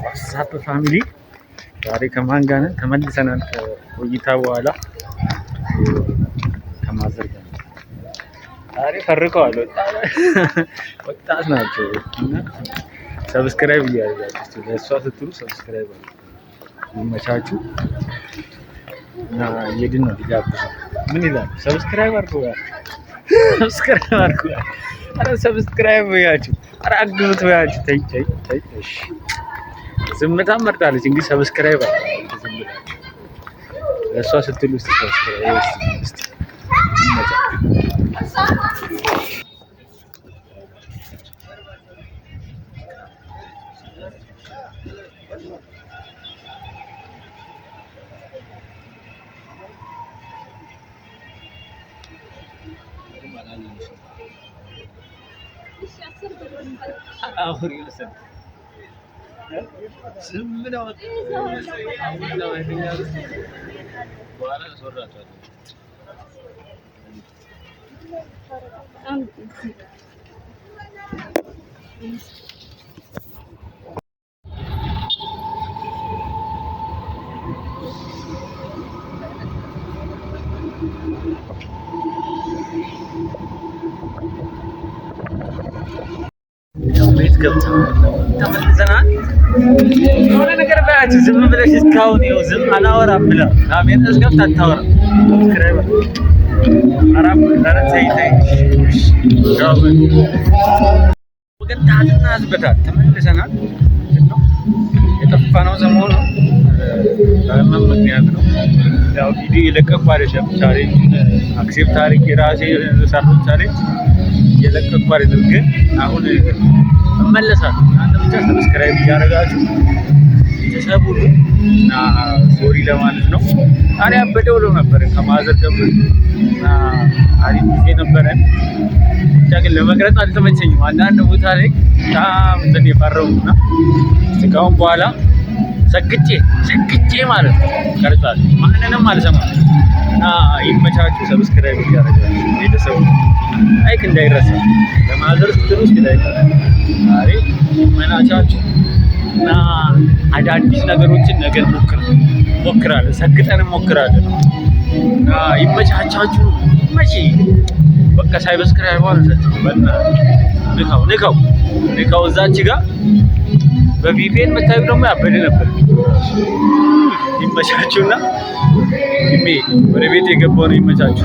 ዋትስአፕ ፋሚሊ ዛሬ ከማን ጋር ነን? ተመልሰናል ከቆይታ በኋላ ከማዘር ጋር ዛሬ ፈርቀዋል። ወጣት ናቸው እና ሰብስክራይብ እያደረጋችሁ ለእሷ ስትሉ ሰብስክራይብ አድርጉ። ይመቻችሁ እና እየሄድን ነው ሊጋብዙ ምን ይላል? ሰብስክራይብ አድርጉ፣ ሰብስክራይብ አድርጉ። ኧረ ሰብስክራይብ ያችሁ፣ ኧረ አግዙት ያችሁ። ተይ ተይ ተይ። እሺ ዝምታ መርጣለች እንግዲህ ሰብስክራይብ አድርጉ። ዝም ብላችሁ ለእሷ ስትሉ ሰብስክራይብ እስቲ ቤት ገብተናል፣ ተመልሰናል። የሆነ ነገር በያችሁ ዝም ብለሽ እስካሁን ይኸው ዝም አላወራም ብላ ካሜራ እስከፍት አታወራም። ሰብስክራይብ አራም ተይ ተይ ወገን ታትና አዝበታል። ተመልሰናል። የጠፋነው ሰሞኑ በህመም ምክንያት ነው። ያው ቪዲዮ የለቀኩ አይደለም። ቻሌንጅ አክሴፕት አድርጌ ራሴ የሰራሁት ቻሌንጅ የለቀኩ አይደለም፣ ግን አሁን እመለሳለሁ። እናንተ ብቻ ሰብስክራይብ እያደረጋችሁ ቤተሰብ ሁሉ እና ሶሪ ለማለት ነው። ዛሬ አበደ ብሎ ነበር ከማዘር ጋር እና አሪፍ ጊዜ ነበረን። ብቻ ግን ለመቅረጽ አልተመቸኝም። አንዳንድ ቦታ ላይ በጣም እንትን የፈረውና እስካሁን በኋላ ሰግጬ ማለት ነው ቀርጻለሁ። ማንንም አልሰማም እና ይመቻችሁ። ሰብስክራይብ እያደረጋችሁ ቤተሰብ ላይክ እንዳይረሳ። ለማዘር ስትሉ እስኪ ላይክ ዛሬ መናቻችሁ እና አዳዲስ ነገሮችን ነገር ሞክራለን፣ ሰግጠን ሞክራለን እና ይመቻቻችሁ። መቼ በቃ ሰብስክራይብ አድርጋችሁ በእና ንካው እዛች ጋር በቪፒኤን መታየት ደግሞ ያበደ ነበር። ይመቻችሁና ወደ ቤት የገባው ነው። ይመቻችሁ።